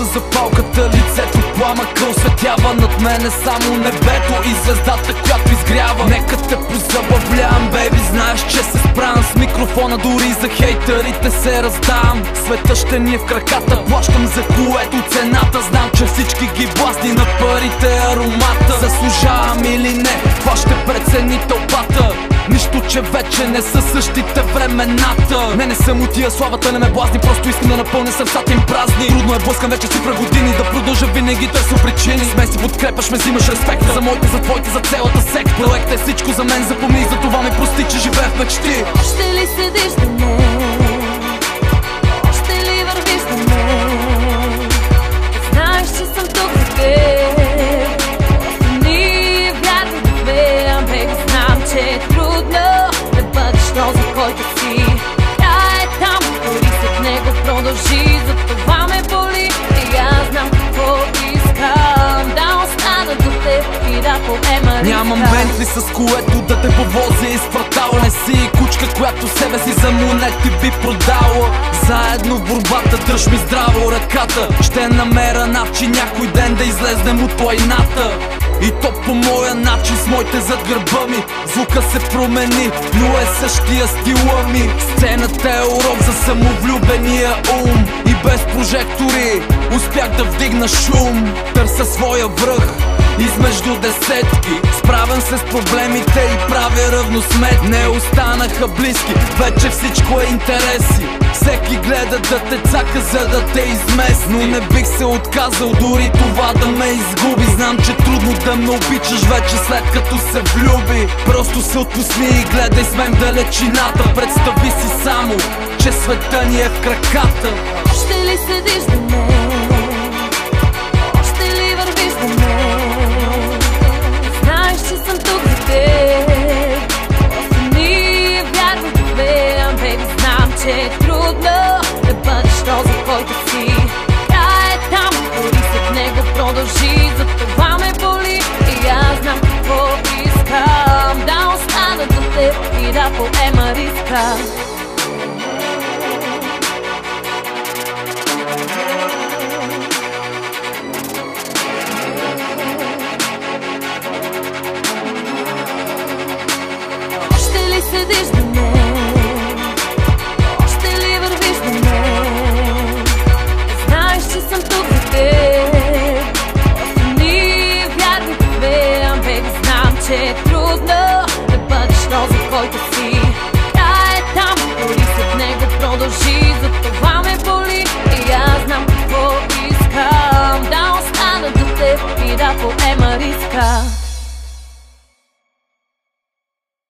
с запалката, лицето пламъка осветява над мене само небето и звездата, която изгрява. Нека те позабавлявам, бейби, знаеш, че се справям с микрофона, дори за хейтерите се раздавам. Света ще ни е в краката, плащам за което цената. Знам, че всички ги блазни на парите аромата. Заслужавам или не, това ще прецени тълпата. Нищо, че вече не са същите времената. Не съм от тия, славата не ме блазни, просто искам да напълня сърцата им празни. Трудно е, блъскам вече цифра години, да продължа винаги търся причини. С мен си подкрепаш, ме взимаш респект. За моите, за твоите, за цялата секта. Проект е всичко за мен, запомни, за това ми прости, че живея в мечти. Ще ли седиш до мен? Ще ли вървиш до мен? Знаеш, че съм тук за теб. Остани, вярвай да веям, бейби, знам, че е трудно да бъдеш този, който си. Тя е там, дори след него продължи, за това ме боли. И аз знам какво искам, да остана до теб и да поема риска. Нямам Бентли, с което да те повозя из квартала. Не си кучка, която себе си за монети би продала. Заедно в борбата, дръж ми здраво ръката. Ще намеря начин някой ден да излезнем от лайната. И то по моя начин, с моите зад гърба ми. Звука се промени, но е същия стила ми. Сцената е урок за самовлюбения ум. И без прожектори успях да вдигна шум. Търся своя връх измежду десетки, справям се с проблемите и правя равносмет. Не останаха близки, вече всичко е интереси. Всеки гледа да те цака, за да те измести. Но не бих се отказал дори това да ме изгуби. Знам, че трудно да ме обичаш вече след като се влюби. Просто се отпусни и гледай с мен далечината. Представи си само, че света ни е в краката. Ще ли седиш до мен? Ще ли вървиш до мен? Знаеш, че съм тук за теб. Остани, вярвай да веям, бейби, знам, че е трудно да бъдеш този, който си. Тя е там, дори след него продължи, за това ме боли. И аз знам какво искам, да остана до теб и да поема риска. Седиш до мен, ще ли вървиш до мен? Знаеш, че съм тук за теб. Остани, вярвай да веям, бейби, знам, че е трудно да бъдеш този, който си. Тя е там, дори след него продължи, за това ме боли. И аз знам какво искам, да остана до теб и да поема риска.